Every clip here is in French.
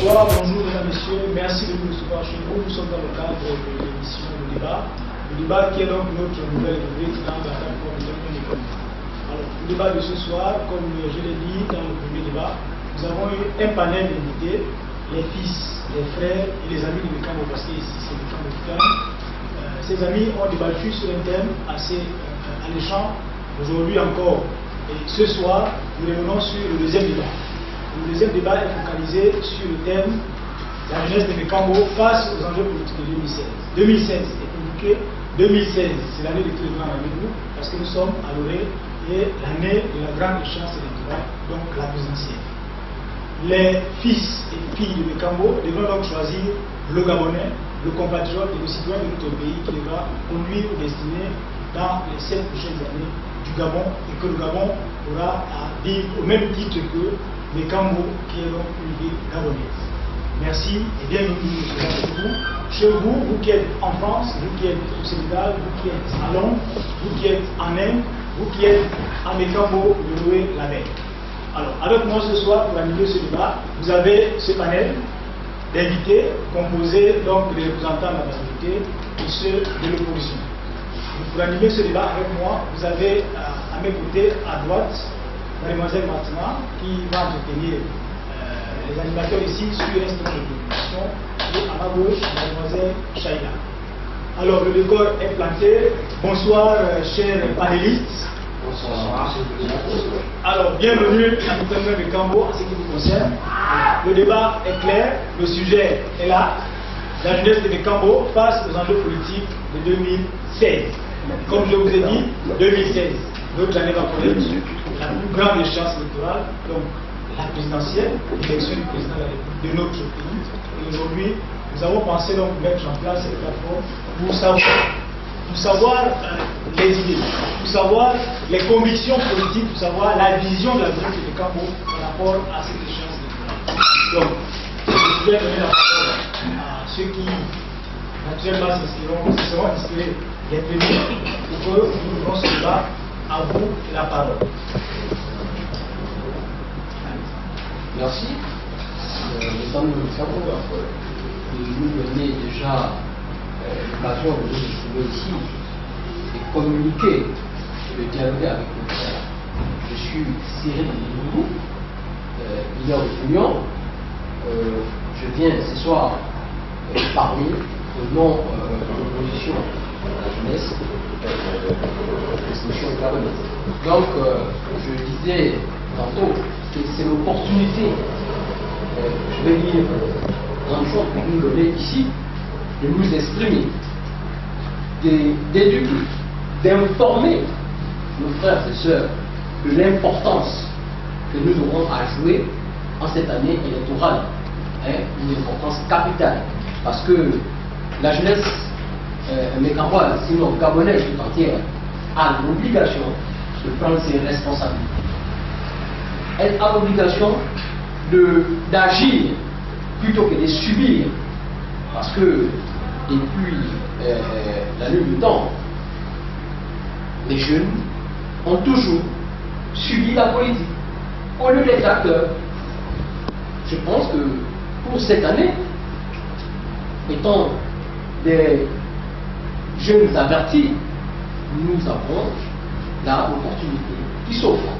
Bonsoir, bonjour mesdames, messieurs, merci de nous recevoir chez nous. Nous sommes dans le cadre de l'émission Le Débat. Le débat qui est donc notre nouvelle rubrique dans la plateforme de l'économie. Alors, le débat de ce soir, comme je l'ai dit dans le premier débat, nous avons eu un panel d'invités, les fils, les frères et les amis de Mekambo, parce que ici c'est Mekambo Fukan. Ces amis ont débattu sur un thème assez alléchant aujourd'hui encore. Et ce soir, nous revenons sur le deuxième débat. Le deuxième débat est focalisé sur le thème de la jeunesse de Mekambo face aux enjeux politiques de 2016. 2016 est indiqué, 2016 c'est l'année de tout le grand rendez-vous parce que nous sommes à l'orée et l'année de la grande échéance électorale, donc la présidentielle. Les fils et filles de Mekambo devront donc choisir le Gabonais, le compatriote et le citoyen de notre pays qui devra conduire ou destiner dans les 7 prochaines années du Gabon et que le Gabon aura à dire au même titre que Mekambo, qui est donc une ville gabonaise. Merci et bienvenue chez vous, vous qui êtes en France, vous qui êtes au Sénégal, vous qui êtes à Londres, vous qui êtes en Inde, vous qui êtes à Mekambo de Loué-la-Mer. Alors, avec moi ce soir, pour animer ce débat, vous avez ce panel d'invités composé donc des représentants de la majorité et ceux de l'opposition. Pour animer ce débat avec moi, vous avez à mes côtés, à droite, Mademoiselle Martina, qui va entretenir les animateurs ici sur l'instrument de communication, et à ma gauche, Mademoiselle Shaila. Alors, le décor est planté. Bonsoir, chers panélistes. Bonsoir. Alors, bienvenue à l'Internet de Mekambo en ce qui vous concerne. Le débat est clair, le sujet est là. La jeunesse de Mekambo face aux enjeux politiques de 2016. Comme je vous ai dit, 2016. D'autres années va connaître la plus grande échéance électorale, donc la présidentielle, l'élection du président de la République de notre pays. Et aujourd'hui, nous avons pensé donc mettre en place cette plateforme pour savoir les idées, pour savoir les convictions politiques, pour savoir la vision de la jeunesse de Mekambo par rapport à cette échéance électorale. Donc, je voulais donner la parole à ceux qui naturellement se seront inspirés des premiers pour que nous devons ce débat. À vous la parole. Merci. Mesdames et messieurs, nous donner déjà l'occasion de nous trouver ici et communiquer et de dialoguer avec nos frères. Je suis Cyril Loulou, leader d'opinion. Je viens ce soir parler au nom de l'opposition à la jeunesse gabonaise. Donc, je disais tantôt que c'est l'opportunité, je vais dire, grande chose pour nous donner ici, de nous exprimer, d'éduquer, d'informer nos frères et sœurs de l'importance que nous aurons à jouer en cette année électorale, une importance capitale, parce que la jeunesse mécaroise, sinon gabonaise tout entière, a l'obligation de prendre ses responsabilités. Elle a l'obligation d'agir plutôt que de subir, parce que depuis la nuit du temps, les jeunes ont toujours subi la politique au lieu d'être acteurs. Je pense que pour cette année, étant des jeunes avertis, nous avons là l'opportunité qui s'offre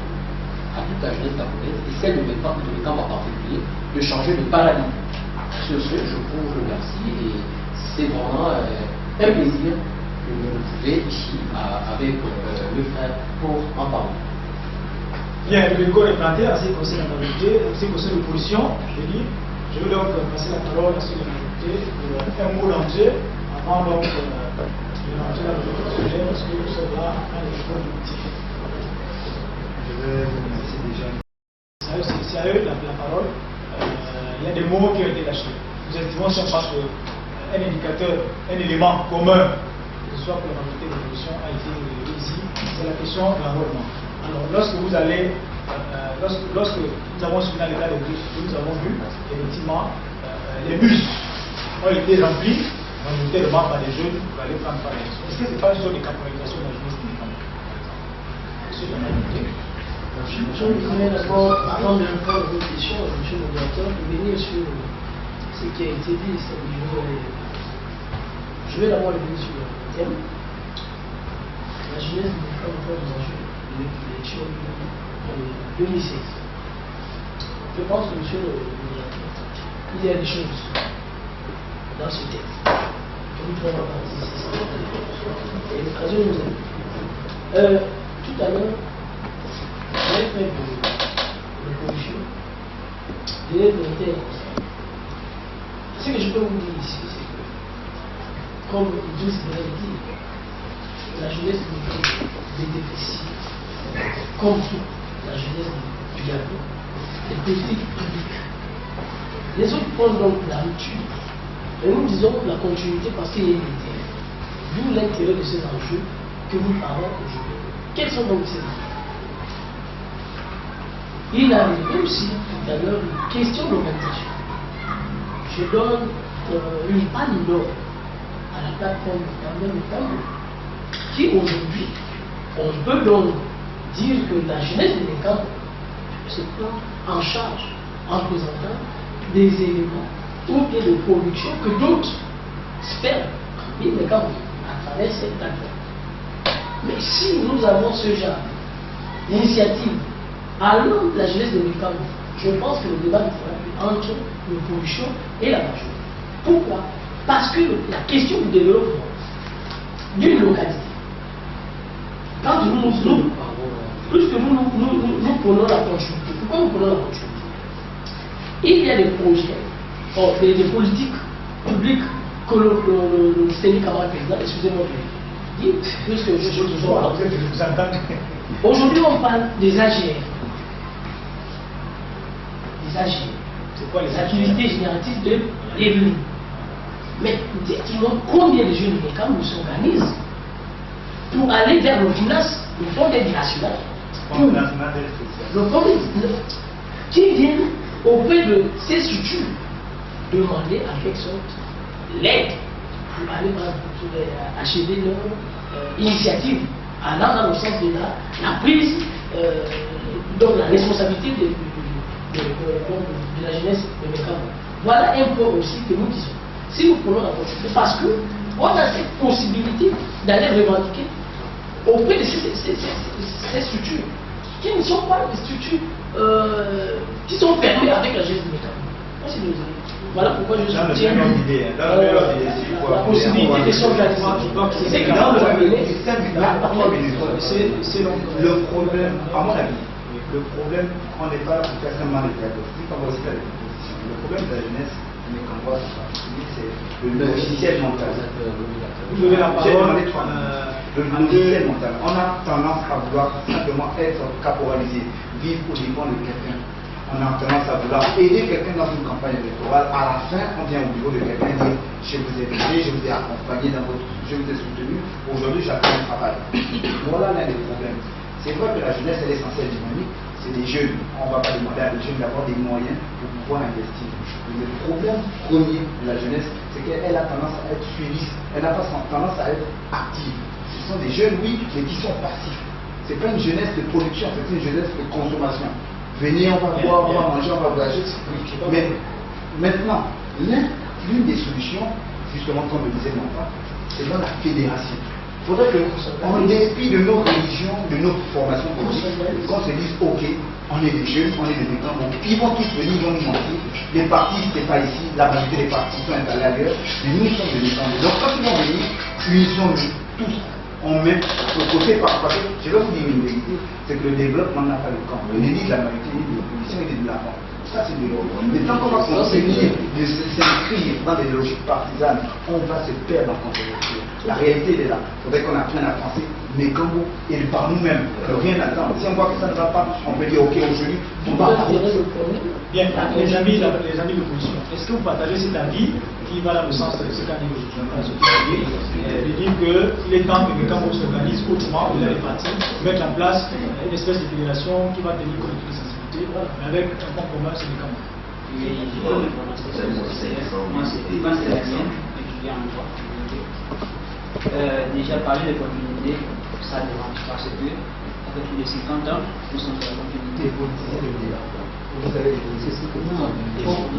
à toute la jeunesse gabonaise et celle de mes camps en particulier de changer de paradigme. Sur ce, je vous remercie et c'est vraiment un plaisir de me retrouver ici avec le frère pour en parler. Bien, le corps est planté à ce qui concerne la majorité, à ce qui concerne l'opposition. Je vais donc passer la parole à ceux de la majorité pour un mot d'entrée avant donc de lancer la majorité sujet parce que nous sommes là dans les choix politiques. Je vais vous remercier déjà. C'est à eux la parole. Il y a des mots qui ont été lâchés. Nous estimons pas qu'un indicateur, un élément commun, que ce soit pour la majorité de l'opposition, a été relevé ici, c'est la question de l'enrôlement. Alors, lorsque nous avons suivi dans l'état de bus, nous avons vu effectivement les bus ont été remplis majoritairement par des jeunes pour aller prendre part à l'élection. Est-ce que ce n'est pas une sorte de capitalisation de la jeunesse médicale? Monsieur le majorité. Je voudrais d'abord, avant de répondre à vos questions, monsieur le modérateur, revenir sur ce qui a été dit. Je vais d'abord revenir sur le thème. La jeunesse n'est pas encore des enjeux de l'élection de 2016. Je pense que monsieur le modérateur, il y a des choses dans ce texte que nous devons participer. Et l'occasion nous a dit. Tout à l'heure, j'ai fait de l'opposition, de l'intérêt. Ce que je peux vous dire ici, c'est que, comme Idriss vient de dire, la jeunesse des déficits, comme toute la jeunesse du Gabon, des politiques publiques. Les autres prennent donc la rupture, et nous disons la continuité parce qu'il y a une idée. D'où l'intérêt de ces enjeux que nous parlons aujourd'hui. Quels sont donc ces enjeux? Il a arrivé aussi tout à l'heure une question d'organisation. Je donne une panne d'or à la plateforme de Cameroun qui aujourd'hui, on peut donc dire que la jeunesse des Mécames se prend en charge en présentant des éléments ou bien de production que d'autres sphères des Mécames à travers cette plateforme. Mais si nous avons ce genre d'initiative allant de la jeunesse de Mécames, je pense que le débat sera entre l'opposition et la majorité. Pourquoi? Parce que la question du développement d'une localité, quand puisque nous prenons la continuité, pourquoi nous prenons la continuité? Il y a des projets, des politiques publiques que le Sénégal Camarade Président, excusez-moi de dire, puisque je vous entends. Aujourd'hui, on parle des AGR. Les AGR. C'est quoi les activités génératives de revenus? Mais dites-moi combien de jeunes mécanismes s'organisent pour aller vers le finance, le fonds d'aide national, le fonds qui viennent auprès de ces structures demander en quelque sorte l'aide pour aller achever leur initiative, allant dans le sens de la prise, donc la responsabilité de la jeunesse de Mécarois. Voilà un point aussi que nous disons. Si nous prenons la possibilité, parce qu'on a cette possibilité d'aller revendiquer auprès de ces structures qui ne sont pas des structures qui sont fermées avec la jeunesse de Mécarois. Voilà pourquoi je Dans le soutiens même ordre d'idée, hein. Dans le même ordre d'idée, s'il faut la appeler possibilité un de s'organiser. C'est que dans le C'est donc le problème, à mon avis, le problème, on n'est pas là pour faire seulement des diagnostics, on va aussi faire des propositions. Le problème de la jeunesse, mais qu'on voit en particulier, c'est le logiciel mental. vous avez la J'ai parole. demandé 3 minutes. Le logiciel mental. On a tendance à vouloir simplement être caporalisé, vivre au dépend de quelqu'un. On a tendance à vouloir aider quelqu'un dans une campagne électorale. À la fin, on vient au bureau de quelqu'un et dit je vous ai aidé, je vous ai accompagné dans votre. Je vous ai soutenu. Aujourd'hui, j'apprends un travail. Voilà l'un des problèmes. C'est vrai que la jeunesse, elle est censée être dynamique. C'est des jeunes. On ne va pas demander à des jeunes d'avoir des moyens pour pouvoir investir. Mais le problème premier de la jeunesse, c'est qu'elle a tendance à être suiviste. Elle n'a pas tendance à être active. Ce sont des jeunes, oui, mais qui sont passifs. Ce n'est pas une jeunesse de production, c'est une jeunesse de consommation. Venez, on va boire, on va manger, on va voyager. Mais maintenant, l'une des solutions, justement, comme le disait mon père, c'est dans la fédération. Il faudrait qu'en dépit de nos religions, de nos formations politiques, qu'on se dise, ok, on est des jeunes, on est des mécans, bon, ils vont tous venir, ils vont nous mentir. Les partis, ce n'est pas ici, la majorité des partis sont installés ailleurs, mais nous sommes des mécans. Donc quand ils vont venir, unissons-nous tous. On met au côté parce que je vais vous dire une vérité, c'est que le développement n'a pas le camp. Il est dit de la majorité, il est dit de l'opposition, il est dit de la France. Ça c'est de l'ordre. Mais tant qu'on va continuer de s'inscrire dans des logiques partisanes, on va se perdre en contre-nature. La réalité est là. Il faudrait qu'on apprenne à penser mais comme vous et par nous-mêmes, que rien n'attend. Si on voit que ça ne va pas, on peut dire ok aujourd'hui, on va arrêter. Bien, les amis de l'opposition, est-ce que vous partagez cet avis qui va dans le sens de ce qu'a dit de dire qu'il est temps que les Cameroun s'organisent autrement, vous allez partir, mettre en place une espèce de fédération qui va tenir compte de toutes les sensibilités, mais avec un point commun, c'est les Cameroun. Oui, je peux me prononcer sur moi, c'est la mienne, étudiant en droit. Déjà parler de continuité, ça dérange parce que avec plus de 50 ans, nous sommes sur la continuité. Vous avez c'est ce que nous avons.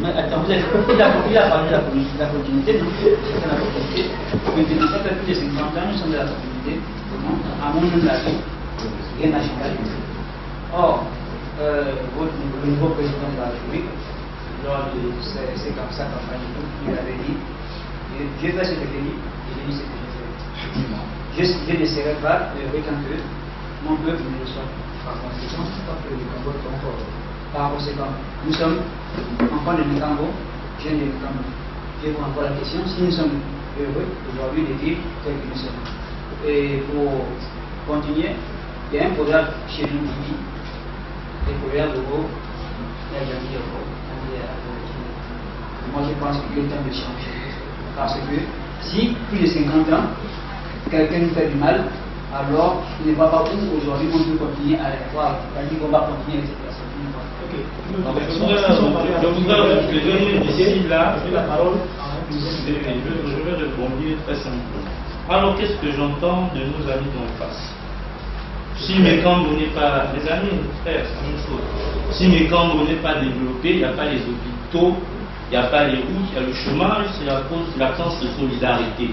Mais attends, vous avez parlé de la continuité, non? C'est la continuité. Mais ça fait plus de 50 ans, nous sommes de la continuité. À mon avis, rien n'a changé. Or, le nouveau président de la République, lors de sa campagne, il avait dit je fais ce que j'ai dit, et j'ai dit ce que j'ai fait. Je ne serai pas heureux quand mon peuple ne le soit. Par conséquent, nous sommes enfants de Mikambo, jeunes de Mikambo. Je vous encore la question, si nous sommes heureux aujourd'hui de vivre tel que nous sommes. Et pour continuer, il y a un programme chez nous qui dit, le programme de Go, moi je pense qu'il est temps de changer. Parce que si plus de 50 ans, quelqu'un nous fait du mal, alors il ne va pas où aujourd'hui on peut continuer à les voir. C'est-à-dire qu'on va continuer avec cette personne. Je voudrais donner ici, là, la parole. je vais répondre très simplement. Alors qu'est-ce que j'entends de nos amis d'en face? Si Mékambo n'est pas, les amis, frères, c'est la même chose. Si Mékambo n'est pas développé, il n'y a pas les hôpitaux, il n'y a pas les routes, il y a le chômage, c'est à cause de l'absence de solidarité.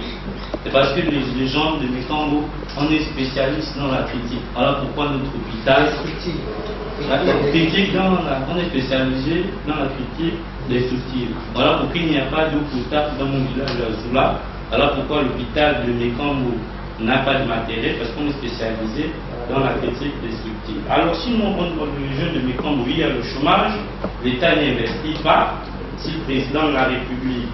C'est parce que les gens de Mékambo, on est spécialistes dans la critique. Alors pourquoi notre hôpital on est spécialisé dans la critique des structures. Voilà pourquoi il n'y a pas d'eau potable dans mon village de Azula. Alors pourquoi l'hôpital de Mékambo n'a pas de matériel, parce qu'on est spécialisé dans la critique des structures. Alors si nous, les jeunes de Mékambo, il y a le chômage, l'État n'investit pas. Si le président de la République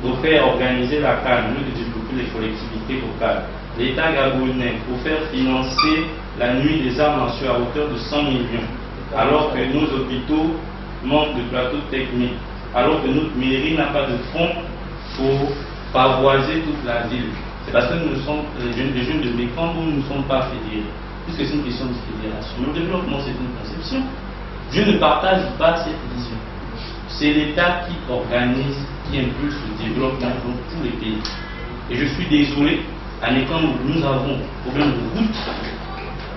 pour faire organiser la CAN, de développer les collectivités locales, l'État gabonais pour faire financer la nuit des arts martiaux à hauteur de 100 millions, alors que nos hôpitaux manquent de plateaux techniques, alors que notre mairie n'a pas de fonds pour pavoiser toute la ville. C'est parce que nous sommes, les jeunes de Mékambo, nous ne sommes pas fédérés. Puisque c'est une question de fédération. Le développement, c'est une conception. Je ne partage pas cette vision. C'est l'État qui organise, qui impulse le développement dans tous les pays. Et je suis désolé, à Mékambo, nous avons un problème de route.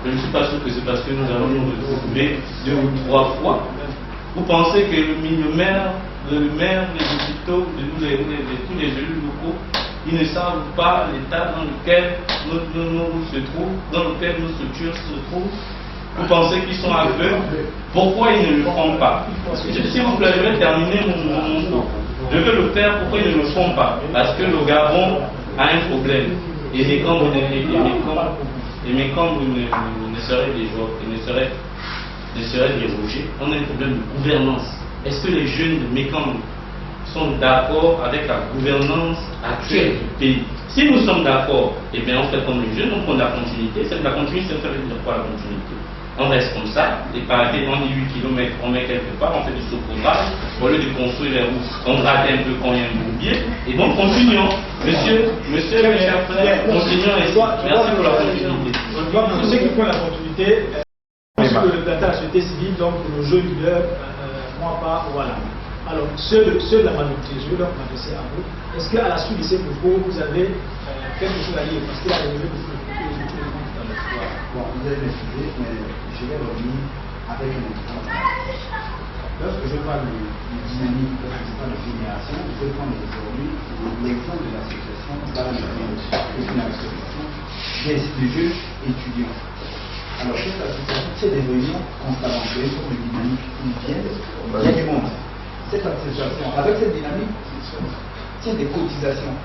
Je ne suis pas sûr que c'est parce que nous allons nous retrouver 2 ou 3 fois. Vous pensez que le maire, des hôpitaux, de tous les élus locaux, ils ne savent pas l'état dans lequel nos routes se trouvent, dans lequel nos structures se trouvent? Vous pensez qu'ils sont aveugles? Pourquoi ils ne le font pas? S'il vous plaît, je vais terminer mon mot. Je veux le faire, pourquoi ils ne le font pas? Parce que le Gabon a un problème. Et mes camps ne seraient dérogés. On a un problème de gouvernance. Est-ce que les jeunes de Mékambo sont d'accord avec la gouvernance actuelle du pays? Si nous sommes d'accord, eh bien on fait comme les jeunes, on prend la continuité. C'est la continuité, ça veut dire quoi la continuité? On reste comme ça, les parquets, on dit 8 km, on met quelque part, on fait du saupoudrage, au lieu de construire les routes, on gratte un peu quand il y a un bourbier, et bon, continuons. Monsieur, mes chers frères, continuons ici. Merci pour la continuité. Pour ceux qui prennent la continuité, monsieur le président de la société civile, donc le jeu leader, moi pas, voilà. Alors, ceux de la majorité, je vais donc m'adresser à vous. Est-ce qu'à la suite de ces propos, vous avez quelque chose à dire? Parce qu'il a relevé beaucoup de propos, je tout le monde tout à l'heure. Bon, vous avez m'excuser, mais je vais revenir avec un exemple. Lorsque je parle de dynamique, lorsque je parle de génération, je vais prendre aujourd'hui l'exemple de l'association dans une association des jeunes étudiants. Alors, cette association, c'est des réunions constamment, c'est une forme de dynamique qui vient du monde. Cette association, avec cette dynamique, tient des cotisations,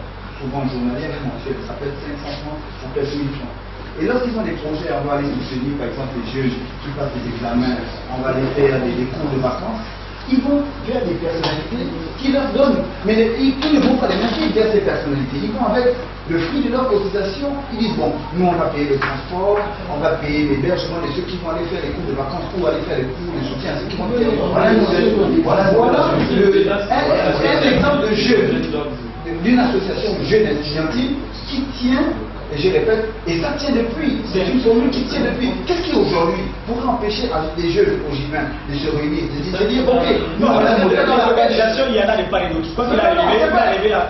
souvent journalières et mensuelles, ça peut être 500 francs, ça peut être 1000 francs. Et lorsqu'ils ont des projets, on va aller soutenir par exemple les jeunes qui passent des examens, on va aller faire des cours de vacances, ils vont vers des personnalités qui leur donnent, mais ils ne vont pas les mettre vers ces personnalités, ils vont avec le fruit de leur cotisation, ils disent bon, nous on va payer le transport, on va payer l'hébergement de ceux qui vont aller faire les cours de vacances ou aller faire les cours de soutien à ceux qui vont faire. Voilà un exemple de jeunes, d'une association de jeunes estudiantines qui tient. Et je répète, et ça tient depuis, c'est une formule qui tient depuis. Qu'est-ce qui aujourd'hui pourrait empêcher des jeunes ogivins de se réunir, de dire ok, non, dans l'organisation, il y en a des pas et d'autres. Quand il a arrivé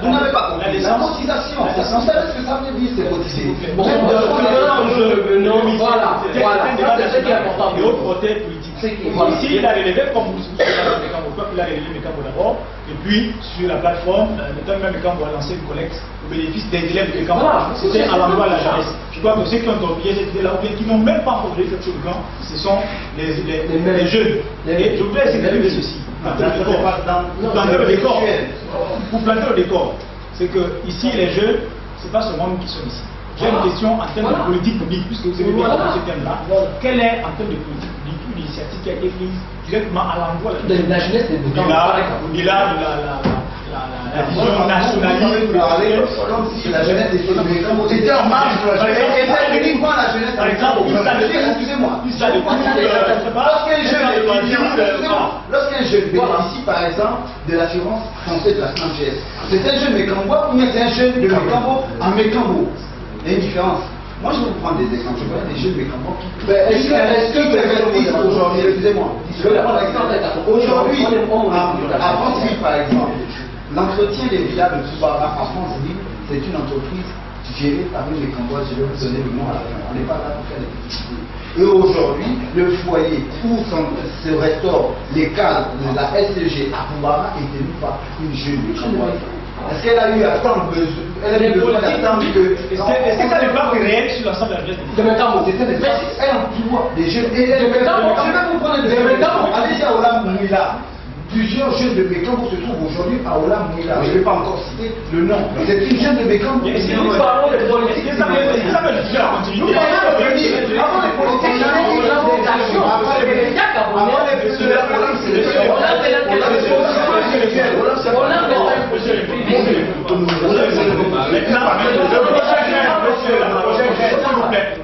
vous n'avez pas compris. La cotisation, vous savez ce que ça veut dire, c'est cotiser. Voilà, c'est ce qui est important. Et autres côtés politiques. Ici, il a relevé, comme vous savez, il a relevé Mékambo d'abord, et puis sur la plateforme, notamment Mékambo a lancé une collecte au bénéfice des élèves de Mékambo. C'était à l'endroit de la jeunesse. Je crois que ceux qui ont oublié cette idée-là, ou bien qui n'ont même pas oublié cette chose là, ce sont les jeunes. Et je voudrais essayer de ceci. Dans le décor. Pour planter le décor, c'est que ici, les jeunes, ce n'est pas seulement nous qui sommes ici. J'ai une question en termes de politique publique, puisque vous avez bien ce thème-là. Quelle est, en termes de politique publique, une initiative qui a été prise directement à l'endroit de la jeunesse de au-delà de la vision nationaliste, comme si la jeunesse était en marge de la jeunesse, et c'est uniquement la jeunesse. Par exemple, excusez-moi, lorsqu'un jeune bénéficie par exemple de l'assurance française de la SNAMGS, c'est un jeune Mékambois ou bien c'est un jeune de Mékambo à Mékambo? Il y a une différence. Moi, je vais vous prendre des exemples. Je connais des jeunes Mékambo qui. Est-ce que vous investissent aujourd'hui? Excusez-moi. Je vais prendre l'exemple. Aujourd'hui, à France-Ville, par exemple, l'entretien des villas de Toubara à France-Ville, c'est une entreprise gérée par une Mékamboise. Je vais vous donner le nom à la fin. On n'est pas là pour faire des publicités. Et aujourd'hui, le foyer où se restaurent les cadres de la SCG à Toubara est tenu par une jeune Mékamboise. Est-ce qu'elle a eu à attendre besoin? Elle a eu besoin d'attendre que. Est-ce que ça n'est pas réel sur l'ensemble de la jeunesse? De Mékambo, c'était des femmes. Elle emploie des jeunes. Et je vais vous prendre des exemples. Allez-y à Olam Mouila. Plusieurs jeunes de Mékambo se trouvent aujourd'hui à Olam Mouila. Je ne vais pas encore citer le nom. C'est une jeune de Mékambo. Est-ce que nous parlons de politique? Ça veut dire la continuité. Nous parlons de politique. Avant les politiques, des actions. Avant les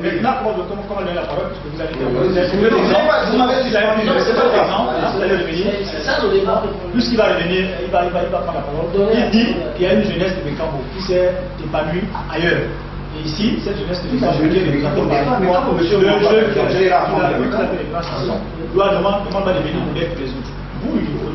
Maintenant, comment donner la parole, puisque vous avez vous m'avez dit, puisqu'il va revenir, il va prendre la parole. Il dit qu'il y a une jeunesse de Mékambo qui s'est épanouie ailleurs. Et ici, cette jeunesse de Mékambo qui est de Mékambo, monsieur le jeune qui a géré la doit demander de venir pour les autres. Vous, au niveau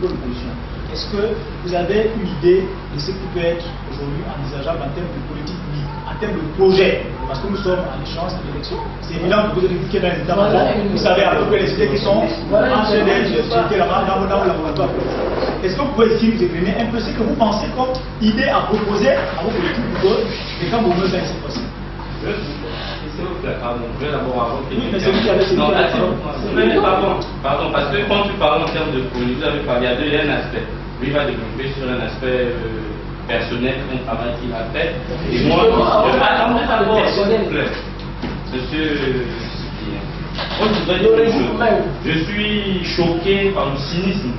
de position, est-ce que vous avez une idée de ce qui peut être aujourd'hui envisageable en termes de politique publique, en termes de projet? Parce que nous sommes en échéance d'élection. C'est évident que vous êtes impliqué dans les états majors. Vous savez à peu près les cités qui sont en train d'être là-bas, dans le laboratoire. Est-ce que vous pouvez ici nous exprimer un peu ce que vous pensez comme idée à proposer à vos politiques pour que les camps vous meurent cette fois-ci? Pardon, je vais d'abord avoir pardon, parce que quand tu parles en termes de politique, vous avez parlé, il y a un aspect. lui va développer sur un aspect personnel, un travail qu'il a fait. Et moi, attendez d'abord, s'il vous plaît. Monsieur, moi, je voudrais dire une chose. Je suis choqué par le cynisme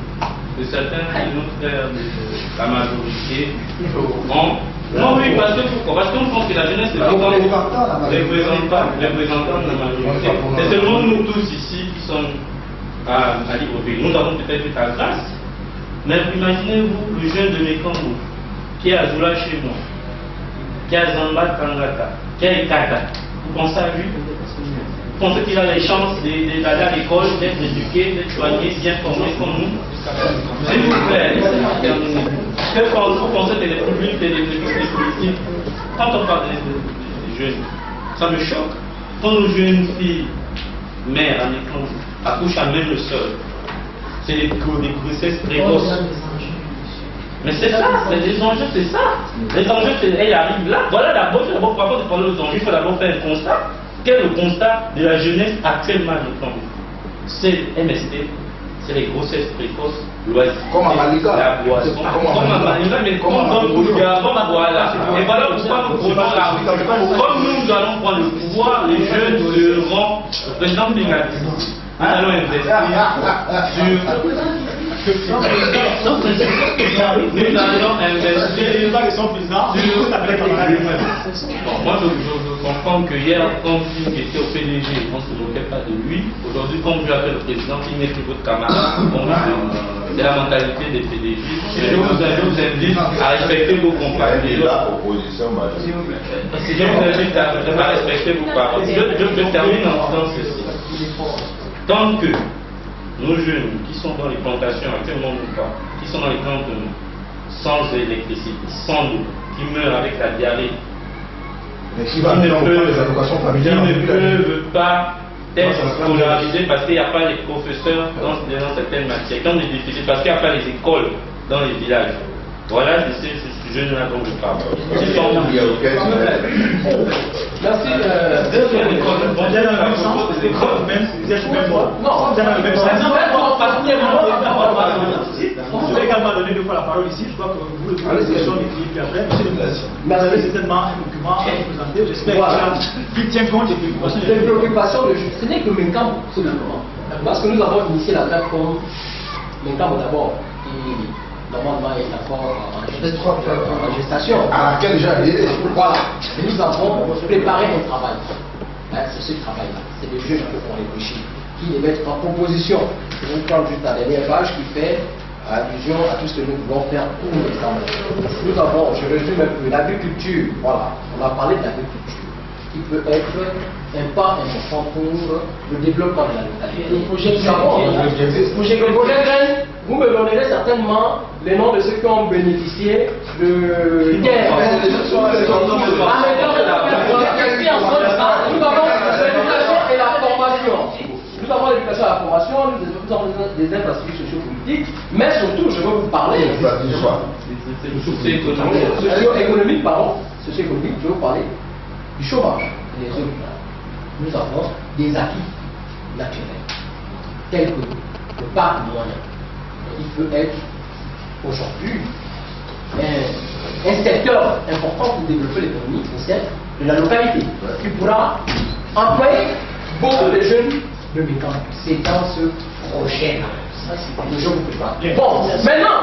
de certains de nos frères de la majorité. Non, oui, parce que pourquoi? Parce qu'on pense que la jeunesse est représentant de la majorité. C'est seulement nous tous ici qui sommes à Libreville. Nous avons peut-être eu ta grâce. Mais imaginez-vous le jeune de Mekambo qui est à Zoula chez moi, qui est à Zamba Tangata, qui est à Ikata. Vous pensez à lui? Vous pensez qu'il a les chances d'aller à l'école, d'être éduqué, d'être soigné, bien formé comme nous? S'il vous plaît, que vous pensez des publics, des politiques? Quand on parle des jeunes, ça me choque. Quand nos jeunes filles, mères en écran, accouchent à même le sol, c'est des grossesses précoces. Mais c'est ça, les enjeux, c'est ça. Les enjeux, elles arrivent là. Voilà d'abord, avant de parler aux enjeux, il faut d'abord faire un constat. Quel est le constat de la jeunesse actuellement à Mekambo? C'est MST, c'est les grossesses précoces, loisirs. Comme à Malika. La boisson. Comme à Malika, mais comme dans Boulga, comme voilà. Et voilà pourquoi nous prenons la rue. Comme nous allons prendre le pouvoir, les jeunes seront le président négatif. Nous allons investir sur. Nous allons investir sur. Moi, je comprends que hier, quand il était au PDG, on ne se moquait pas de lui. Aujourd'hui, quand je appelle le président, il n'est plus votre camarade. C'est la mentalité des PDG. Et je vous invite à respecter vos compagnons. Opposition majoritaire. Je vous invite à respecter vos paroles. Je termine en disant ceci. Tant que nos jeunes qui sont dans les plantations actuellement ou pas, qui sont dans les campements, sans électricité, sans eau, qui meurent avec la diarrhée, qui ne peuvent pas être scolarisés parce qu'il n'y a pas les professeurs dans certaines matières, qui ont des déficits, parce qu'il n'y a pas les écoles dans les villages. Voilà, c'est ce jeune-là dont je parle. Merci. Je vais également donner deux fois la parole ici. Je crois que vous, le question des puis après, monsieur le président. Vous avez certainement un document à présenter. J'espère qu'il tient compte des préoccupations. Les préoccupations de ce n'est que Mekambo, simplement. Parce que nous avons initié la plateforme Mekambo d'abord. Normalement, il est encore en gestation. À laquelle déjà Voilà. Et nous avons préparé un travail. C'est ce travail-là. C'est des jeunes qui ont réfléchi, qui les mettent en proposition. Je vais vous prendre juste la dernière page qui fait allusion à tout ce que nous voulons faire pour les enfants. Nous avons, je résume un peu, l'agriculture. Voilà. On a parlé de l'agriculture, qui peut être un pas important pour le développement de la localité. Le projet Graines, vous me donnerez certainement les noms de ceux qui ont bénéficié de terres. Nous avons l'éducation et la formation. Nous avons l'éducation et la formation, nous avons des infrastructures socio-politiques, mais surtout, je veux vous parler socio-économique, socio-économique, je veux vous parler du chômage et des résultats. Nous avons des acquis naturels, tels que le parc moyen. Il peut être aujourd'hui un secteur important pour développer l'économie sociale de la localité, qui pourra employer beaucoup de jeunes de Mekambo. C'est dans ce projet-là. Je vous prépare. Bon, maintenant,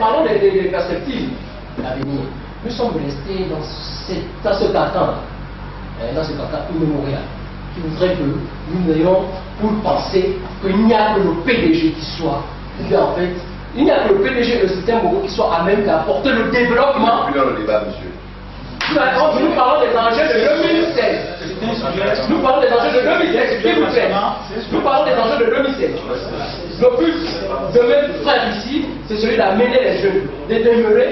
parlons des perspectives d'avenir. Nous sommes restés dans ce carcan immémorial, qui voudrait que nous n'ayons pour penser qu'il n'y a que le PDG qui soit. En fait, il n'y a que le PDG et le système Bogo qui soit à même d'apporter le développement. Plus dans le débat, monsieur. Nous parlons des enjeux de 2016. Nous parlons des enjeux de 2016. S'il vous plaît. Nous parlons des enjeux de 2016. Le but de mes frères ici, c'est celui d'amener les jeunes, de demeurer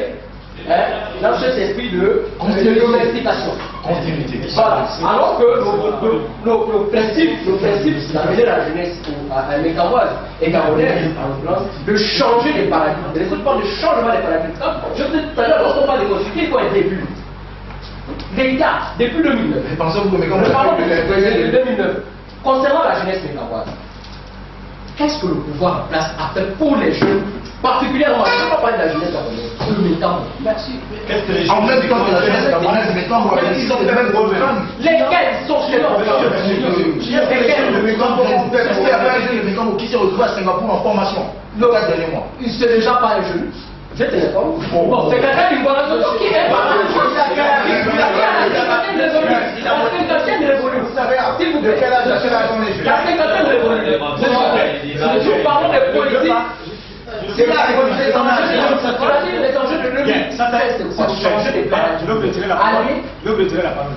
dans cet esprit de domestication. Voilà. Alors que le principe, c'est d'amener la jeunesse à Mekamboise et Gabonaise, en l'occurrence, de changer les paradigmes. De laisser pas de changement des paradigmes. Je vous disais tout à l'heure, lorsqu'on parle de construction, il faut un début. L'État, depuis 2009. Mais pensez-vous que Mekambo de 2009. Concernant la jeunesse Mekamboise, qu'est-ce que le pouvoir en place a fait pour les jeunes particulièrement, je ne peux pas parler de la jeunesse gabonaise, le Mékambo. Merci. En même temps que la jeunesse gabonaise, mais quand ils ont fait même problème. Lesquels sont sur le Est-ce qu'il y a pas un jeune de Mékambo qui s'est retrouvé à Singapour en formation le 4 derniers mois? C'est déjà pas un jeune. Je téléphone. Bon, c'est quelqu'un qui voit la chose qui est pas un jeune. S'il vous plaît, la cinquantaine révolue. Nous parlons des politiques. C'est la révolution. On a dit les enjeux de l'Europe. Ça, c'est changer des plans. Je veux retirer la parole.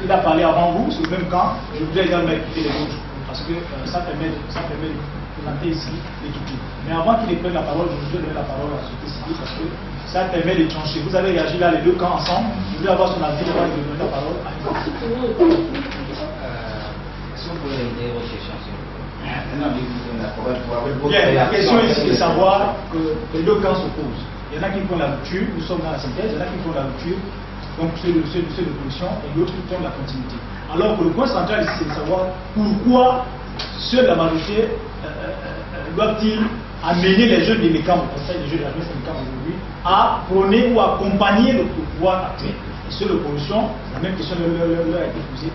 Il a parlé avant vous, sur le même camp. Je voudrais également écouter les autres. Parce que ça permet de présenter ici l'équipe. Mais avant qu'il ne prenne la parole, je voudrais donner la parole à ce civil parce que ça permet de trancher. Vous avez réagi là, les deux camps ensemble. Je voudrais avoir son avis avant de donner la parole à une autre. Est-ce que vous pouvez aider votre question, s'il vous plaît? Bien, la question ici est de savoir que les deux camps s'opposent. Il y en a qui font la rupture, nous sommes dans la synthèse, il y en a qui font la rupture, donc c'est l'opposition, et d'autres qui font la continuité. Alors que le point central ici, c'est de savoir pourquoi ceux de la majorité doivent-ils amener les jeunes des Mékambo, parce que les jeunes de la jeunesse des Mékambo aujourd'hui, à prôner ou accompagner le pouvoir actuel. Et ceux de l'opposition, la même question leur a été posée.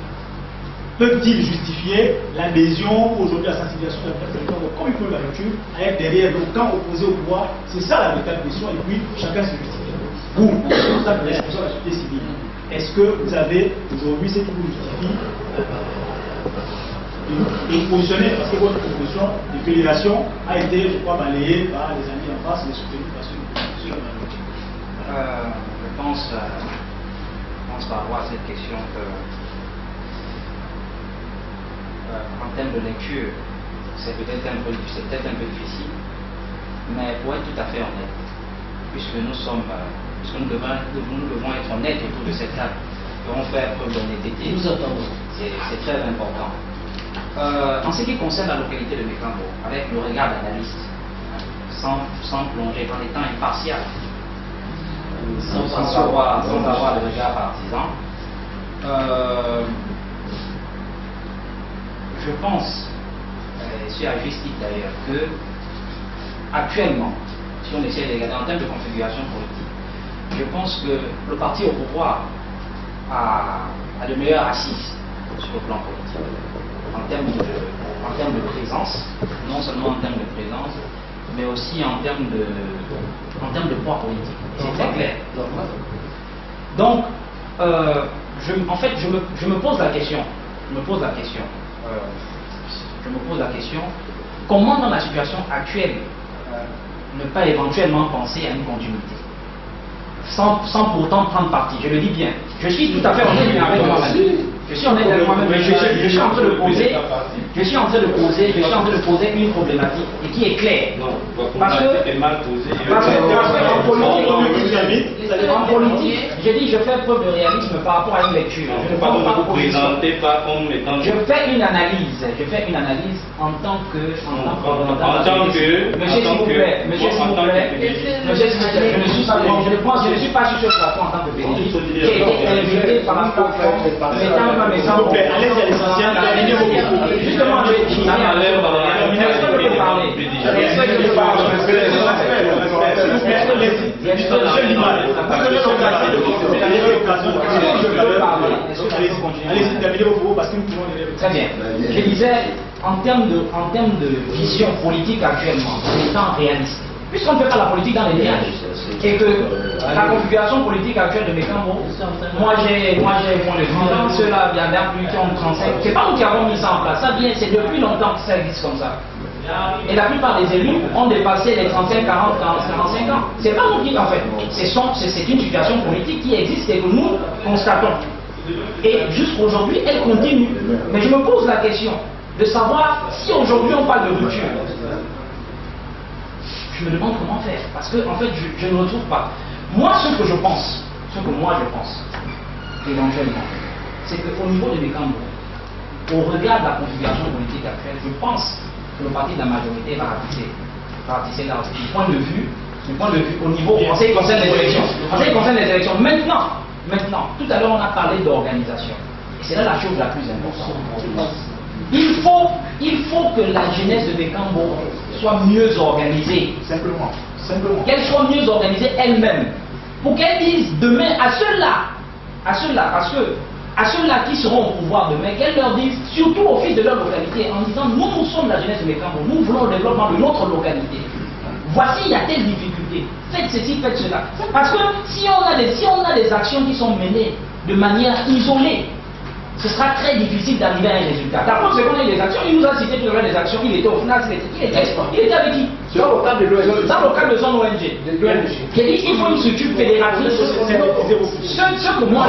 Peuvent-ils justifier l'adhésion aujourd'hui à la sensibilisation de la jeunesse des Mékambo comme ils font la rupture, à être derrière le camp opposé au pouvoir? C'est ça la véritable question, et puis chacun se justifie. Vous, responsable de la société civile, est-ce que vous avez aujourd'hui ce qui vous justifie de positionner, parce que votre proposition de fédération a été, je crois, balayée par les amis en face et soutenue par ceux qui ont voté. Je pense par rapport à cette question que, en termes de lecture, c'est peut-être un peu difficile, mais pour être tout à fait honnête, puisque nous devons être honnêtes autour de cette table, nous devons faire preuve d'honnêteté. C'est très important. En ce qui concerne la localité de Mékambo, avec le regard d'analyste, sans plonger, en étant impartial, sans avoir le regard partisan, je pense, et c'est à juste titre d'ailleurs, que actuellement, si on essaie de regarder en termes de configuration politique, je pense que le parti au pouvoir a de meilleures assises sur le plan politique, en termes de présence, non seulement en termes de présence, mais aussi en termes de poids politique. C'est très clair. Donc, je me pose la question. Comment dans la situation actuelle ne pas éventuellement penser à une continuité sans pourtant prendre parti. Je le dis bien. Je suis tout à fait honnête avec moi-même. Je suis honnête avec moi-même, mais je suis en train de poser une problématique et qui est claire. Parce que en politique, je dis je fais preuve de réalisme par rapport à une lecture. Je ne parle pas de Je fais une analyse en tant que Monsieur s'il vous plaît, je ne suis pas sur ce plateau en tant que bénéfice. J'ai été invité par un plateforme. Allez-y à l'essentiel. Justement, Allez-y, terminez vos propos parce que nous pouvons les. Très bien. Je disais, en termes de vision politique actuellement, étant réaliste, puisqu'on ne fait pas la politique dans les nuages, et que la configuration politique actuelle de Mékambo, moi j'ai moins de 30 ans, ceux-là, il y en a plus qui ont 35, c'est pas nous qui avons mis ça en place, ça vient, c'est depuis longtemps que ça existe comme ça. Et la plupart des élus ont dépassé les 35, 40, 45 ans. C'est pas nous qui en fait, c'est une situation politique qui existe et que nous constatons. Et jusqu'aujourd'hui, elle continue. Mais je me pose la question de savoir si aujourd'hui on parle de rupture. Je me demande comment faire, parce que en fait je ne retrouve pas. Moi ce que je pense, éventuellement, c'est qu'au niveau de Mékambo, au regard de la configuration politique actuelle, je pense que le parti de la majorité va ratisser là aussi. Du point de vue au niveau, en ce qui concerne les élections. Maintenant, tout à l'heure on a parlé d'organisation. Et c'est là la chose la plus importante. Il faut que la jeunesse de Bécambo soit mieux organisée. Simplement. Qu'elle soit mieux organisée elle-même. Pour qu'elle dise demain à ceux-là qui seront au pouvoir demain, qu'elle leur dise, surtout au fil de leur localité, en disant nous sommes la jeunesse de Bécambo, nous voulons le développement de notre localité. Voici, il y a telle difficulté. Faites ceci, faites cela. Parce que si on a des actions qui sont menées de manière isolée, ce sera très difficile d'arriver à un résultat. La preuve, c'est qu'on a des actions. Il nous a cité tout à l'heure des actions. Il était au FNAC, il était avec qui? Dans le cadre de l'ONG. Dans le cadre de son ONG. Il faut une structure fédératrice. Ce que moi,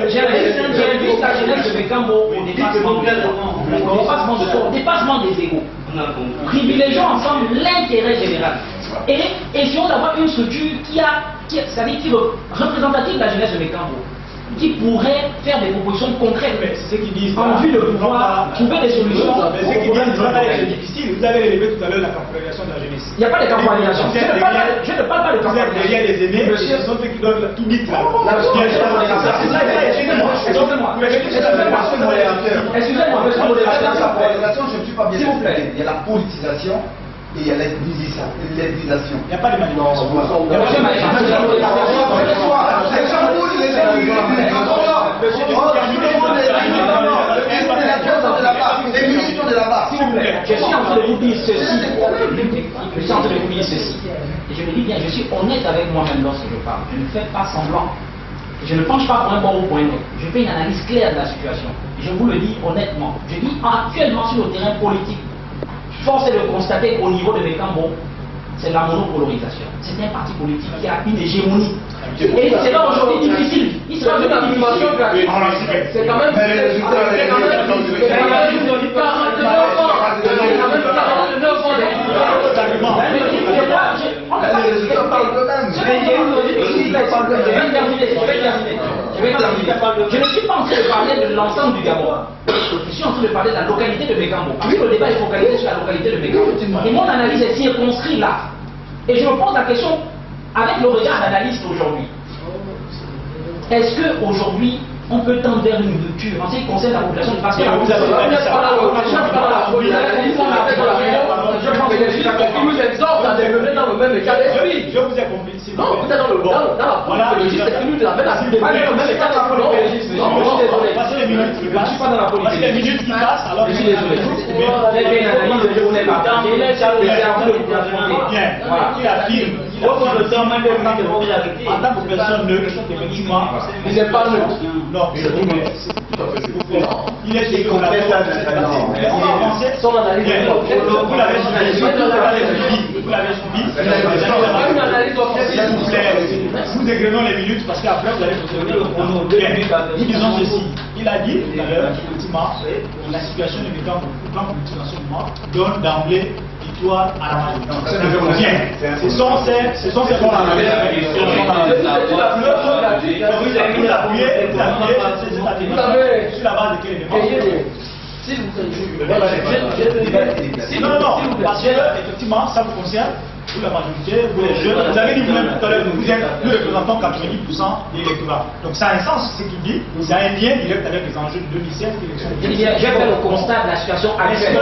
j'invite la jeunesse de Bécambo au dépassement des égaux. Privilégions ensemble l'intérêt général. Et essayons d'avoir une structure qui est représentative de la jeunesse de Bécambo, qui pourrait faire des propositions concrètes C'est ce qu'ils disent. en vue de pouvoir trouver des solutions. Mais ce qu'ils disent, c'est difficile. Vous avez élevé tout à l'heure la campagnation de la jeunesse. Il n'y a pas de campagnation. Je ne parle pas de Vous êtes derrière campagnation. les aînés, ce sont ceux qui donnent tout vite là. Excusez-moi, monsieur le modérateur. Je ne suis pas bien. S'il vous plaît. Il y a la politisation et il y a l'ethnisation. Il n'y a pas de manipulation. Monsieur je suis en train de vous dire ceci. Je suis en train de vous dire ceci. Et je me dis bien, je suis honnête avec moi-même lorsque je parle. Je ne fais pas semblant. Je ne penche pas pour un bon ou pour un autre. Je fais une analyse claire de la situation. Je vous le dis honnêtement. Je dis actuellement sur le terrain politique, force est de constater qu'au niveau de Bécambo, c'est la monopolarisation. C'est un parti politique qui a une hégémonie. Et c'est là aujourd'hui difficile. Il sera devenu difficile. C'est quand même. Je ne suis pas en train de parler de l'ensemble du Gabon. Je suis en train de parler de la localité de Bécambo. Parce que le débat est focalisé sur la localité de Bécambo. Et mon analyse est circonscrite là. Et je me pose la question avec le regard d'analyste aujourd'hui. Est-ce qu'aujourd'hui, on peut tendre vers une rupture en ce qui concerne la population de parce que la population nous exhorte à développer dans le même état d'esprit. Je vous ai compris. Non, vous êtes dans la politique, c'est que nous nous amène à se développer dans le même état d'esprit. Non, je suis désolé. Parce que les minutes qui passent, Je suis pas dans la politique. parce que les minutes qui passent, alors Je suis désolé. J'ai fait une analyse, je vous l'ai partagée. Bien, il affirme. Il faut le temps même en tant que personne neutre, effectivement. Il n'est pas neutre. Non, c'est vous. Il est chez qu'on appelle Son analyse est vous l'avez suivi. Vous l'avez suivi. Nous dégrenons les minutes parce qu'après vous allez vous donner. Nous disons ceci. Il a dit tout à l'heure, effectivement, la situation de Bécambo, le plan politique en ce moment, donne d'emblée victoire à la majorité. Bien. Ce sont ces bons sur la base de quel élément? S'il vous plaît. Non, parce que effectivement, ça vous concerne, vous la majorité, vous les jeunes, vous avez dit vous-même tout à l'heure, nous représentons 90% de l'électorat. Donc ça a un sens ce qu'il dit, il y a un lien direct avec les enjeux de 2016 J'ai fait le constat de la situation actuelle.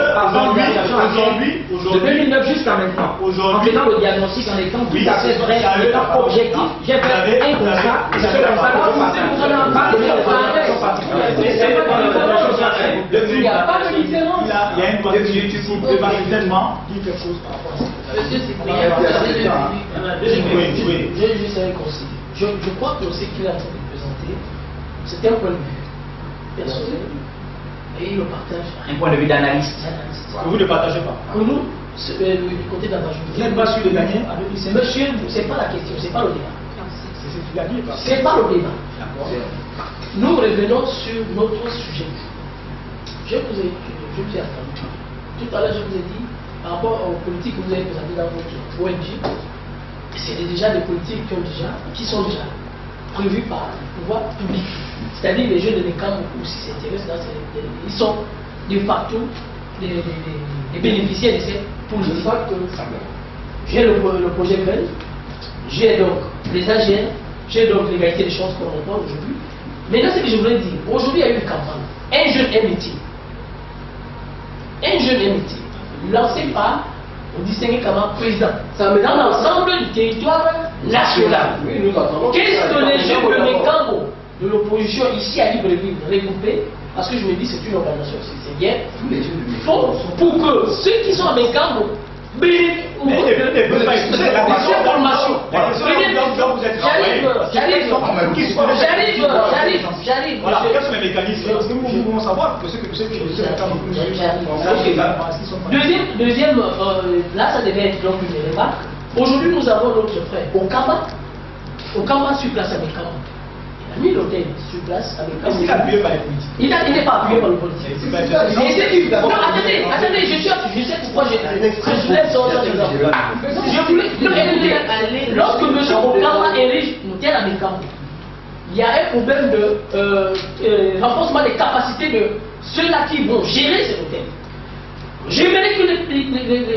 De 2009 jusqu'à maintenant, en faisant le diagnostic, en étant tout à fait vrai, en étant objectif, j'ai fait un constat, et ce il n'y a pas de différence. Il y a une voiture qui va certainement dire quelque chose par rapport à ça. J'ai juste un conseil. Je crois que ce qu'il est en train de présenter, c'est un point de vue personnel et il le partage. Un point de vue d'analyste. Que vous ne partagez pas. Pour nous, du côté de la majorité. Vous n'êtes pas sûr de gagner à 2005? Monsieur, c'est pas la question, c'est pas le débat. C'est ce qu'il a dit. C'est pas le débat. Nous revenons sur notre sujet. Je vous ai entendu. Tout à l'heure, je vous ai dit, par rapport aux politiques que vous avez présentées dans votre ONG, c'est déjà des politiques qui sont déjà prévues par le pouvoir public. C'est-à-dire les jeunes de Bécambo aussi s'intéressent dans ces. Ils sont de facto les bénéficiaires de cette politique. J'ai le projet Belle, j'ai donc les AGR, J'ai donc l'égalité des chances qu'on entend aujourd'hui. Maintenant, ce que je voulais dire, aujourd'hui, il y a eu une campagne. Un jeune, un métier. Un jeune, un métier. Lancé par, on distingue comme président. Ça me dans l'ensemble du territoire national. Qu'est-ce que les jeunes de Mekambo, de l'opposition ici à Libreville, regroupés, parce que je me dis c'est une organisation, c'est bien, font pour que ceux qui sont à Mekambo bénéficient de cette formation. J'arrive. Voilà, quels sont les mécanismes? Parce que nous voulons savoir que ceux qui Deuxième, là ça devait être donc une remarque. Aujourd'hui nous avons notre frère Okamba sur place avec Mekambo. Il a mis l'hôtel sur place avec Mekambo. Est-ce qu'il est appuyé par les politiques? Il n'est pas appuyé par les politiques. Non, attendez, je sais pourquoi je lève son exemple. Je voulais, écoutez, lorsque M. Okamba érige l'hôtel à Mekambo, il y a un problème de renforcement des capacités de ceux-là qui vont gérer cet hôtel. J'aimerais que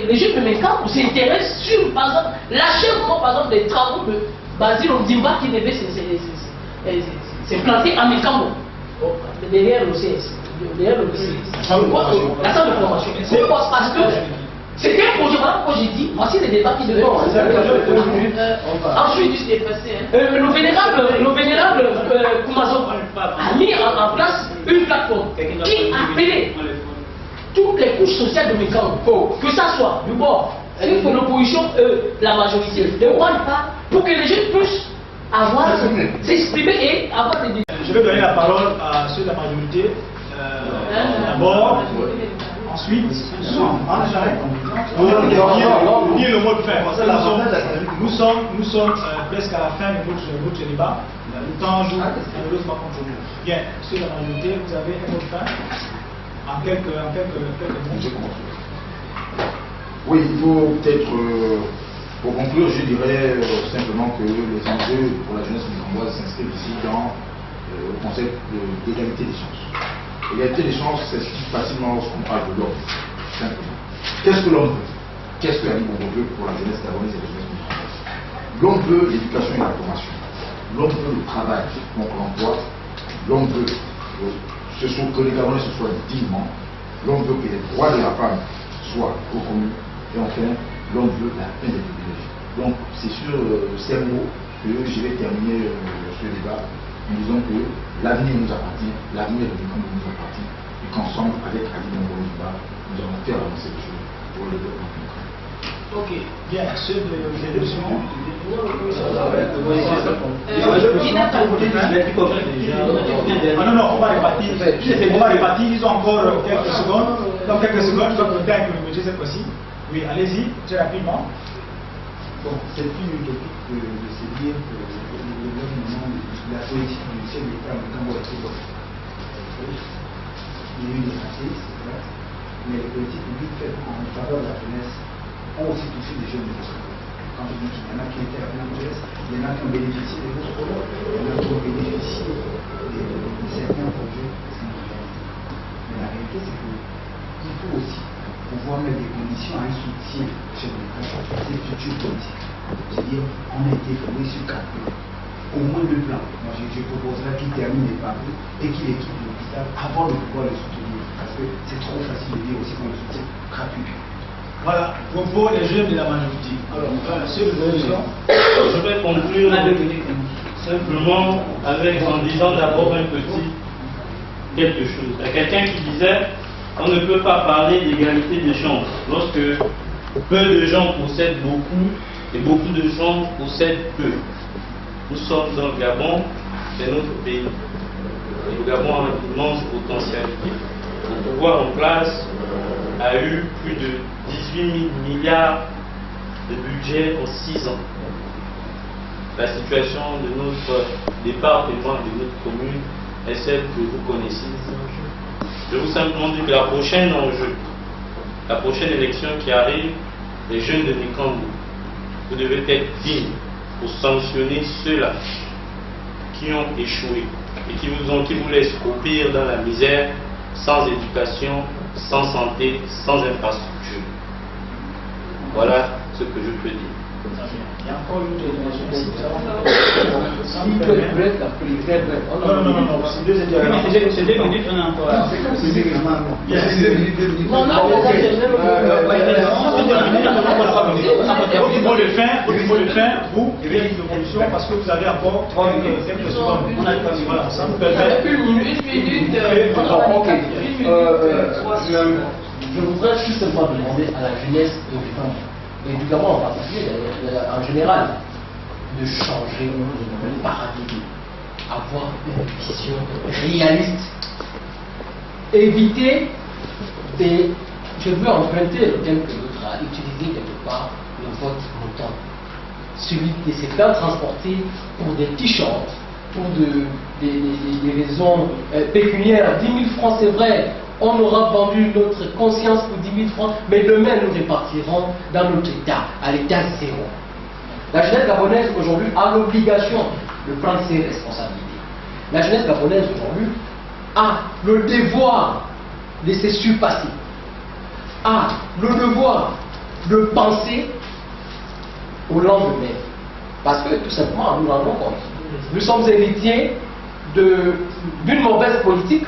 les jeunes de Mekambo s'intéressent sur, par exemple, l'achèvement, par exemple, des travaux de Basile Ondimba qui devait s'implanter à Mekambo, derrière le CS. La salle de formation. Pourquoi? Parce que c'était un projet, voilà pourquoi j'ai dit, voici les débats qui devaient ensuite, le vénérable Koumazo a mis en place une plateforme qui appelait toutes les couches sociales de Mekambo, que ça soit du bord, de l'opposition, la majorité, de droit pas, pour que les jeunes puissent avoir, s'exprimer et avoir des... Je vais donner la parole à ceux de la majorité. D'abord, ensuite, oubliez le mot de fin. Nous sommes presque à la fin de notre débat. Le temps joue, malheureusement contre nous. Bien, ceux de la majorité, vous avez un mot de fin en quelques mots. Oui, il faut peut-être, pour conclure, je dirais simplement que les enjeux pour la jeunesse mekamboise s'inscrivent ici dans le concept d'égalité des chances. L'égalité des chances s'explique facilement lorsqu'on parle de l'homme, simplement. Qu'est-ce que l'homme veut? Qu'est-ce que la Ligue veut pour la jeunesse gabonaise et la jeunesse mekamboise? L'homme veut l'éducation et la formation. L'homme veut le travail, donc l'emploi. L'homme veut que les Gabonais se soient dignement. L'homme veut que les droits de la femme soient reconnus. Et enfin, l'homme veut la fin des privilèges. Donc, c'est sur ces mots que je vais terminer ce débat en disant que l'avenir nous appartient, l'avenir de Mekambo nous appartient, et qu'ensemble, avec Ali Bongo, nous allons faire avancer les choses pour le développement de Mekambo. Ok, bien, ceux de l'élection. Non, on va répartir. Ils ont encore quelques secondes. Dans quelques secondes, je vais peut-être me mettre cette fois-ci. Oui, allez-y, très rapidement. Bon, c'est une utopique de se dire que le développement de la politique du chef d'État de Mekambo est très bonne. Il y a eu des ratés, c'est vrai, mais les politiques publiques faites en faveur de la jeunesse ont aussi touché les jeunes de notre pays. Quand je dis qu'il y en a qui étaient à la jeunesse, il y en a qui ont bénéficié de votre programme, il y en a qui ont bénéficié de certains projets. Mais la réalité, c'est qu'il faut aussi pouvoir mettre des conditions à un soutien chez ces futurs politiques. C'est-à-dire, on a été formé sur 4 plans. Au moins 2 plans. Moi, je proposerais qu'il termine les papiers et qu'il équipe l'hôpital avant de pouvoir le soutenir. Parce que c'est trop facile de dire aussi qu'on le soutient gratuit. Voilà, propos des jeunes de la majorité. Alors, ceux de l'élection. Je vais conclure simplement en disant d'abord quelque chose. Il y a quelqu'un qui disait on ne peut pas parler d'égalité des chances lorsque peu de gens possèdent beaucoup et beaucoup de gens possèdent peu. Nous sommes dans le Gabon, c'est notre pays. Et le Gabon a une immense potentialité. Le pouvoir en place a eu plus de 18 000 milliards de budget en 6 ans. La situation de notre département, de notre commune, est celle que vous connaissez. Je veux simplement dire que la prochaine enjeu, la prochaine élection qui arrive, les jeunes de Mekambo, vous devez être dignes pour sanctionner ceux-là qui ont échoué et qui vous laissent courir dans la misère, sans éducation, sans santé, sans infrastructure. Voilà ce que je peux dire. Il y a encore une autre dit que les grecs, la prière grecque. Non, c'est deux intervenants. C'est 2 minutes, on a encore. C'est comme si c'était vraiment. Il y a 2 minutes. Non, non, on va terminer Au niveau de fin, vous, il y a une évolution parce que vous avez encore 3 minutes. On a pas voilà, ça vous permet. Une minute. Ok. Je voudrais justement demander à la jeunesse évidemment en particulier, en général, de changer le paradigme, avoir une vision réaliste, éviter des... Je veux emprunter le terme que l'autre a utilisé quelque part, le vote montant. Celui de se faire transporter pour des t-shirts, pour des raisons pécuniaires. 10 000 francs, c'est vrai, on aura vendu notre conscience pour 10 000 francs, mais demain nous repartirons dans notre état, à l'état zéro. La jeunesse gabonaise aujourd'hui a l'obligation de prendre ses responsabilités. La jeunesse gabonaise aujourd'hui a le devoir de se surpasser, a le devoir de penser au lendemain. Parce que tout simplement, nous rendons compte. Nous sommes héritiers d'une mauvaise politique.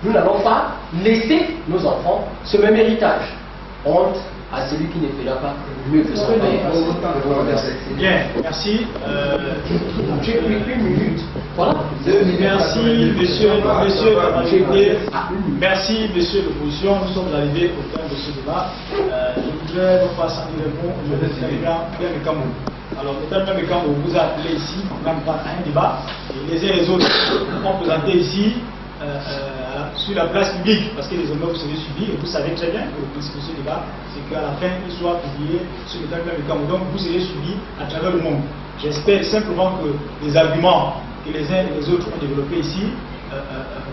Nous n'allons pas laisser nos enfants ce même héritage. Honte à celui qui ne fera pas mieux que son père. Bien, merci. J'ai pris 1 minute. Voilà. Merci, monsieur la majorité. Merci, monsieur l'opposition. Nous sommes arrivés au terme de ce débat. Je voudrais non pas sans dire le mot, je vais bien le Cameroun. Alors, le terme de Cameroun vous a appelé ici, même pas à un débat. Et les uns et les autres ont présenté ici sur la place publique, parce que les honneurs seraient suivis, et vous savez très bien que le principe de ce débat, c'est qu'à la fin, il soit publié sur le terme de Cameroun. Donc, vous serez suivis à travers le monde. J'espère simplement que les arguments que les uns et les autres ont développés ici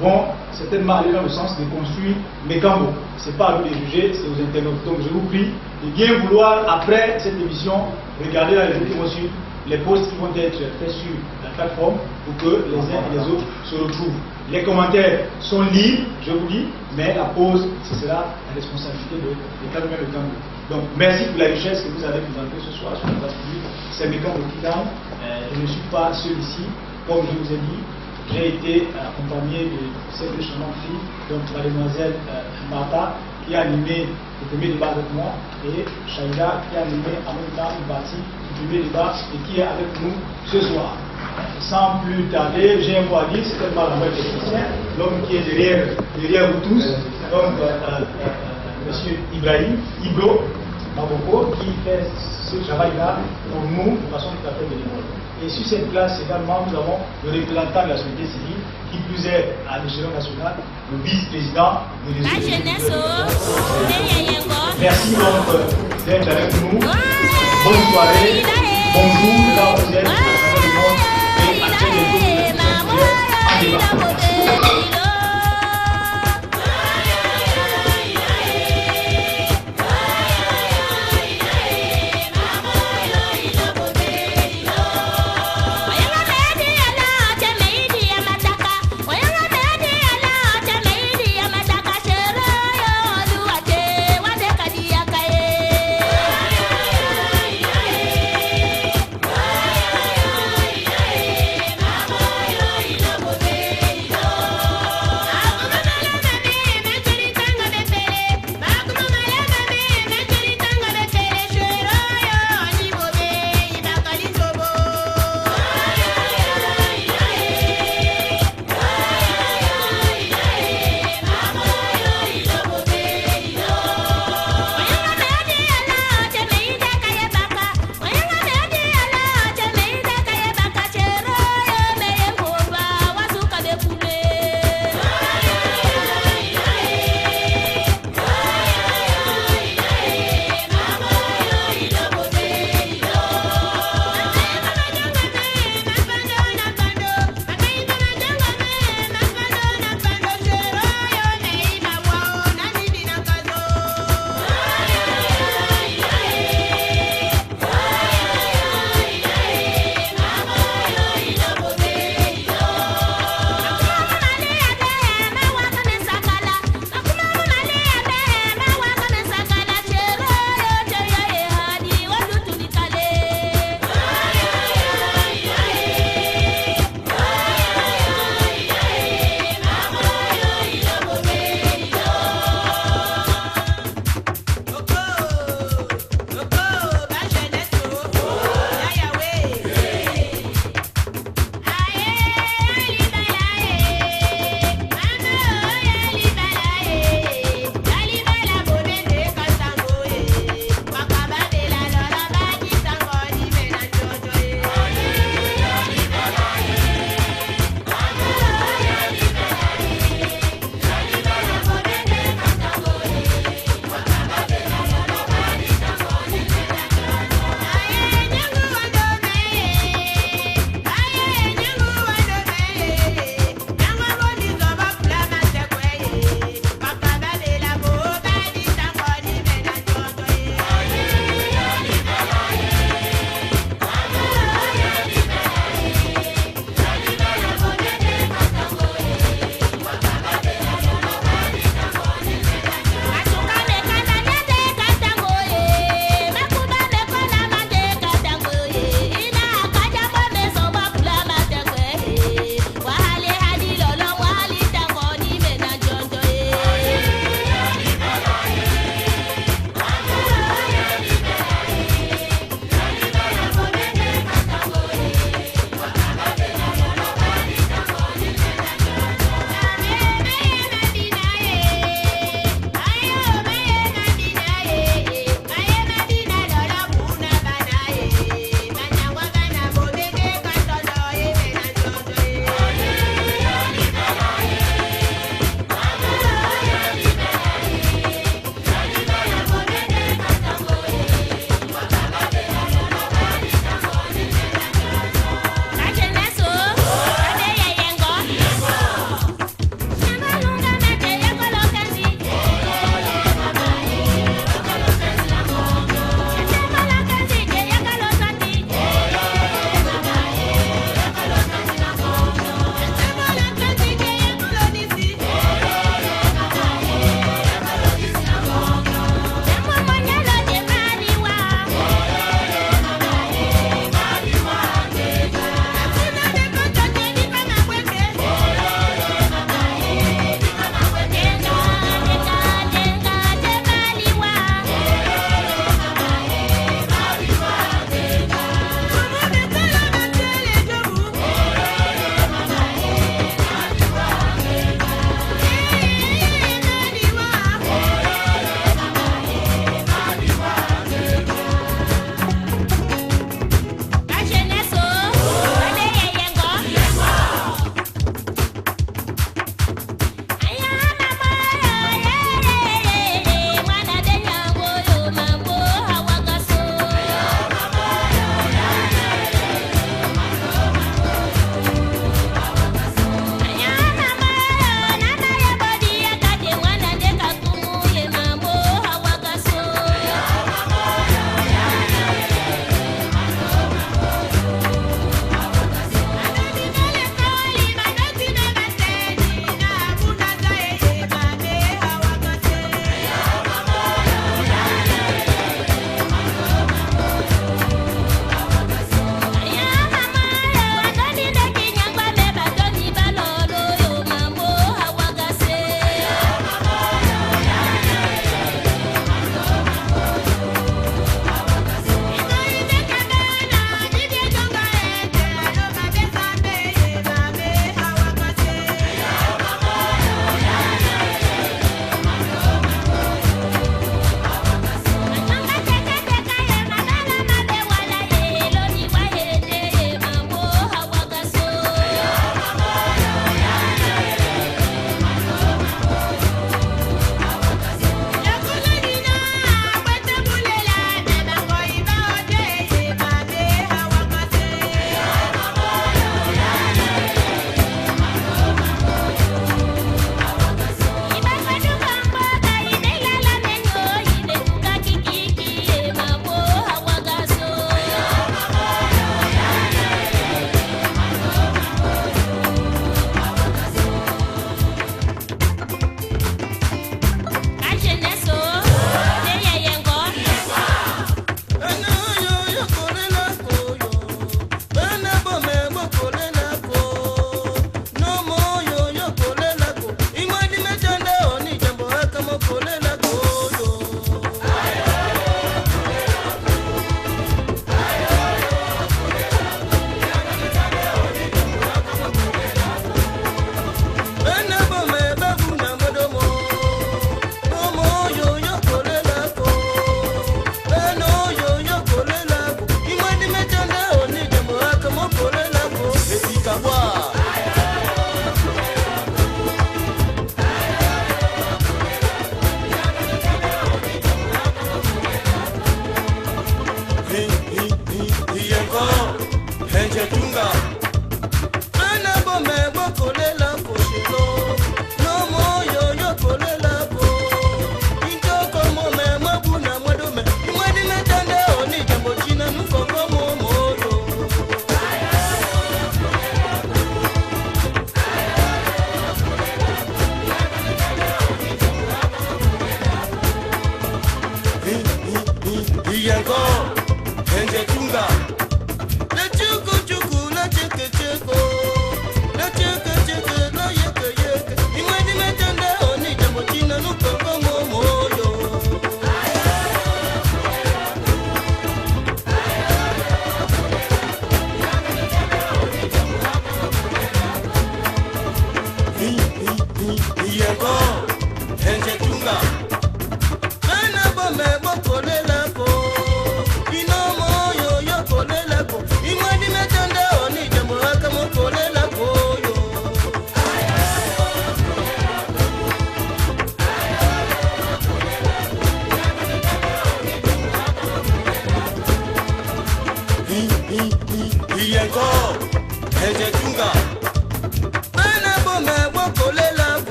vont certainement aller dans le sens de construire Mékambo. Ce n'est pas à nous de juger, c'est aux internautes. Donc je vous prie de bien vouloir, après cette émission, regarder dans les réseaux sociaux les posts qui vont être faits sur la plateforme pour que les uns et les autres se retrouvent. Les commentaires sont libres, je vous dis, mais la pause, ce sera la responsabilité de Mékambo. Donc merci pour la richesse que vous avez présentée ce soir sur la place publique. C'est Mékambo qui gagne. Je ne suis pas seul ici, comme je vous ai dit. J'ai été accompagné de cette charmante fille, donc mademoiselle Martha, qui a animé le premier débat avec moi, et Shaïda, qui a animé en même temps une partie du premier débat et qui est avec nous ce soir. Sans plus tarder, j'ai un mot à dire, c'est tellement la voix technicien, l'homme qui est derrière vous tous, donc M. Ibrahim, Ibro, Maboko, qui fait ce travail-là pour nous de façon tout à fait bénévole. Et sur cette place également, nous avons le représentant de la société civile, qui plus est à l'échelon national, le vice-président de l'Église. Merci donc d'être avec nous. Bonne soirée, bonjour, là où vous êtes, à travers le monde, et à très bientôt en débat.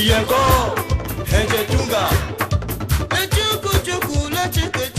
Yango, Henje Tunga, Echuku Chuku, Lecheke